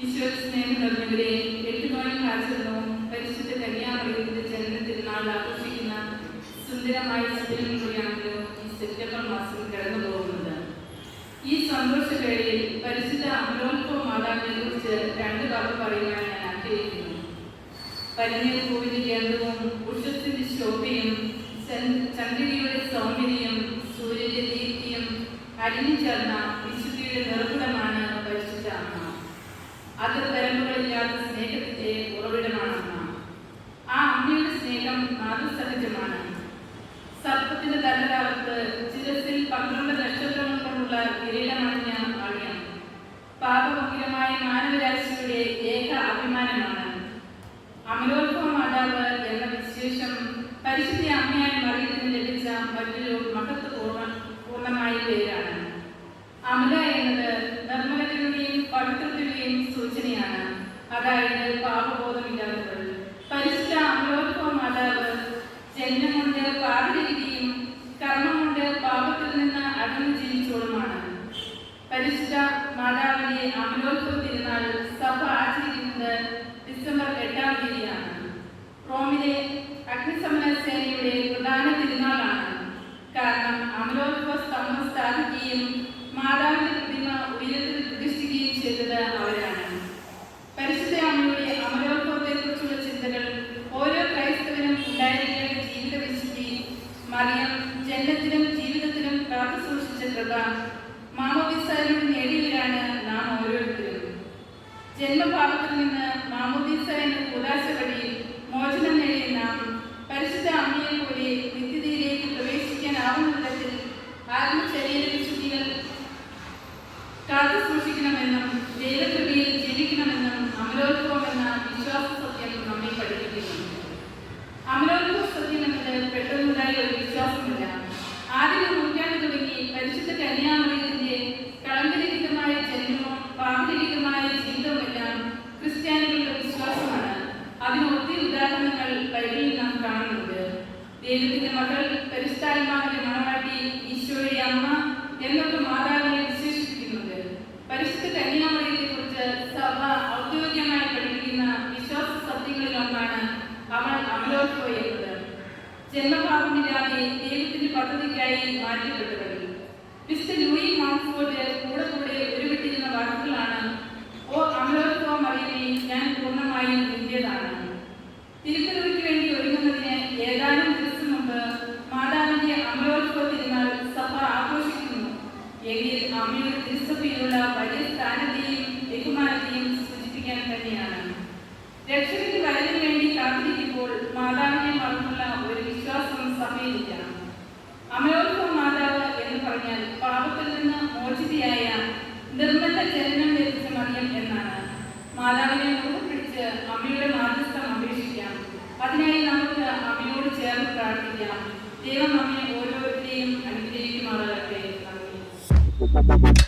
ഈശ്വര സ്നേഹം നിറഞ്ഞവരെ, എട്ടുനോയും കാഴ്ചകളും പരിശുദ്ധ കന്യാമറിയത്തിന്റെ ജനന തിരുനാൾ ആഘോഷിക്കുന്ന സുന്ദരമായ ശുഭങ്ങളിലൂടെയാണല്ലോ ഈ സെപ്റ്റംബർ മാസം കടന്നു പോകുന്നത്. ഈ സന്തോഷവേളയിൽ പരിശുദ്ധ അമലോത്ഭവ മാതാവിനെ കുറിച്ച് രണ്ട് വാക്ക് പറയുവാൻ ഞാൻ ആഗ്രഹിക്കുന്നു. പനിനീർ പൂവിന്റെ ഗന്ധവും ഉഷസ്സിന്റെ ശോഭയും ചന്ദ്രികയുടെ സൗന്ദര്യം സൂര്യന്റെ ദീപ്തിയും അലിഞ്ഞു ചേർന്ന വിശുദ്ധിയുടെ നിറകുടമാണ് പരിശുദ്ധ അമ്മ. അത് പരമ്പരയില്ലാത്ത സ്നേഹത്തിന്റെ ഉറവിടമാണ് അമ്മ. ആ അമ്മയുടെ സ്നേഹം മാതൃസഹജമാണ്. സർപ്പത്തിന്റെ തലതാവത്ത് ചിരസിൽ 12 നക്ഷത്രങ്ങൾ കൊണ്ടുള്ള കിരീടമണിഞ്ഞ ആളിയാണ്. പാപഭംഗിരമായ മാനവരാശിയുടെ ഏക അഭിമാനമാണ്. അമലോത്ഭവ മാതാവ് എന്ന വിശേഷം പരിശുദ്ധ അമ്മയായി മറിയത്തിന് ലഭിച്ച മറ്റൊരു മഹത്വപൂർണമായ പേരാണ്. അമല എന്നത് നിർമ്മലതയുടെയും പവിത്രതയുടെയും സൂചനയാണ്. അതായത് പാപബോധമില്ലാത്തവൾ. പരിശുദ്ധ അമലോത്ഭവ മാതാവ് ജന്മം കൊണ്ട് പാപിരിക്കുകയും കർമ്മം കൊണ്ട് പാപത്തിൽ നിന്ന് അകന്നു ജീവിച്ചോളുമാണ്. പരിശുദ്ധ മാതാവിന്റെ അമലോത്ഭവ തിരുനാൾ സഭ ആചരിക്കുന്നത് ഡിസംബർ 8-ാം തീയതിയാണ്. റോമിലെ അഗ്നിശമന സേനയുടെ പ്രധാന തിരുനാളാണ്. കാരണം അമലോത്ഭവ സ്തംഭം സ്ഥാപിക്കുകയും മാതാവിന്റെ പ്രതിമ ഉയരത്തിൽ പ്രതിഷ്ഠിക്കുകയും ചെയ്തത് അവരാണ്. പരിശുദ്ധ അമ്മയുടെ അമലോത്ഭവത്തെ കുറിച്ചുള്ള ചിന്തകൾ ഓരോ ക്രൈസ്തവനും ഉണ്ടായിരിക്കേണ്ട ജീവിത വിശുദ്ധി, മറിയം ജന്മത്തിനും ജീവിതത്തിനും കാത്തു സൂക്ഷിച്ച കൃപ, മാമോദീസയിലൂടെ നേടിയവരാണ് നാം ഓരോരുത്തരും. ജന്മഭാവത്തിൽ നിന്ന് മാമോദീസ എന്ന കൂദാശ വഴി മോചനം നേടിയ നാം പരിശുദ്ധ അമ്മയെ പോലെ നിത്യതയിലേക്ക് പ്രവേശിക്കാനാവുന്ന വിധത്തിൽ ആത്മശരീര വിശുദ്ധികൾ കാത്തു സൂക്ഷിക്കണമെന്നും ദൈവകൃപയിൽ ജീവിക്കണമെന്നും അമലോത്ഭവം എന്ന വിശ്വാസ സത്യം നമ്മെ പഠിപ്പിക്കുന്നു. അമലോത്ഭവ സത്യം എന്നത് പെട്ടെന്നുണ്ടായ ഒരു വിശ്വാസമല്ല. ആദ്യ നൂറ്റാണ്ട് തുടങ്ങി പരിശുദ്ധ കന്യാമറിയത്തിന്റെ കളങ്കരഹിതമായ ജന്മവും പാപരഹിതമായ ജീവിതവുമെല്ലാം ക്രിസ്ത്യാനികളുടെ വിശ്വാസമാണ്. അതിന് ഒത്തിരി ഉദാഹരണങ്ങൾ ബൈബിളിൽ നാം കാണുന്നുണ്ട്. ദൈവത്തിന്റെ മകൾ, പരിശുദ്ധാത്മാവിന്റെ മണവാട്ടി, ഈശോയുടെ അമ്മ എന്നൊക്കെ മാതാവിനെ വിശേഷിപ്പിക്കുന്നുണ്ട്. പരിശുദ്ധ കന്യാമറിയത്തെ കുറിച്ച് സഭ ഔദ്യോഗികമായി പഠിപ്പിക്കുന്ന വിശ്വാസ സത്യങ്ങളിൽ ഒന്നാണ് അവൾ അമലോത്ഭവ എന്നത്. ജന്മപാപമില്ലാതെ ദൈവത്തിന്റെ പദ്ധതിക്കായി മാറ്റപ്പെട്ടവൾ. മിസ്റ്റർ ലൂയി മോൺഫോർട്ട് കൂടെ ഉരുവിട്ടിരുന്ന വാക്കുകളാണ്: ഓ അമലോത്ഭവ മറിയമേ, ഞാൻ പൂർണ്ണമായും നിന്റേതാണ്. തിരുത്തലുകൾക്ക് വേണ്ടി ഒരുങ്ങുന്നതിന് ഏതാനും ദിവസം മുമ്പ് മാതാവിന്റെ അമലോത്ഭവ തിരുനാൾ സഭ ആഘോഷിക്കുന്നു. എങ്കിൽ അമ്മയുടെ തിരുസഭയിലുള്ള വലിയ സ്ഥാനത്തെയും ബഹുമാനത്തെയും സൂചിപ്പിക്കാൻ തന്നെയാണ്. രക്ഷകന്റെ വരവിന് വേണ്ടി കാത്തിരിക്കുമ്പോൾ മാതാവിനെ മറന്നുള്ള ഒരു വിശ്വാസം സഭയിലില്ല. അമലോത്ഭവ മാതാവ് എന്ന് പറഞ്ഞാൽ പാപത്തിൽ നിന്ന് മോചിതയായ നിർമ്മല ജനനം ലഭിച്ച മറിയം എന്നാണ്. മാതാവിനെ മുറുകെ പിടിച്ച് അമ്മയുടെ മാധ്യസ്ഥം അപേക്ഷിക്കാം. അതിനായി നമുക്ക് അമ്മയോട് ചേർന്ന് പ്രാർത്ഥിക്കാം. ദൈവം നമ്മെ ഓരോരുത്തരെയും അനുഗ്രഹിക്കുമാറാകട്ടെ. നന്ദി.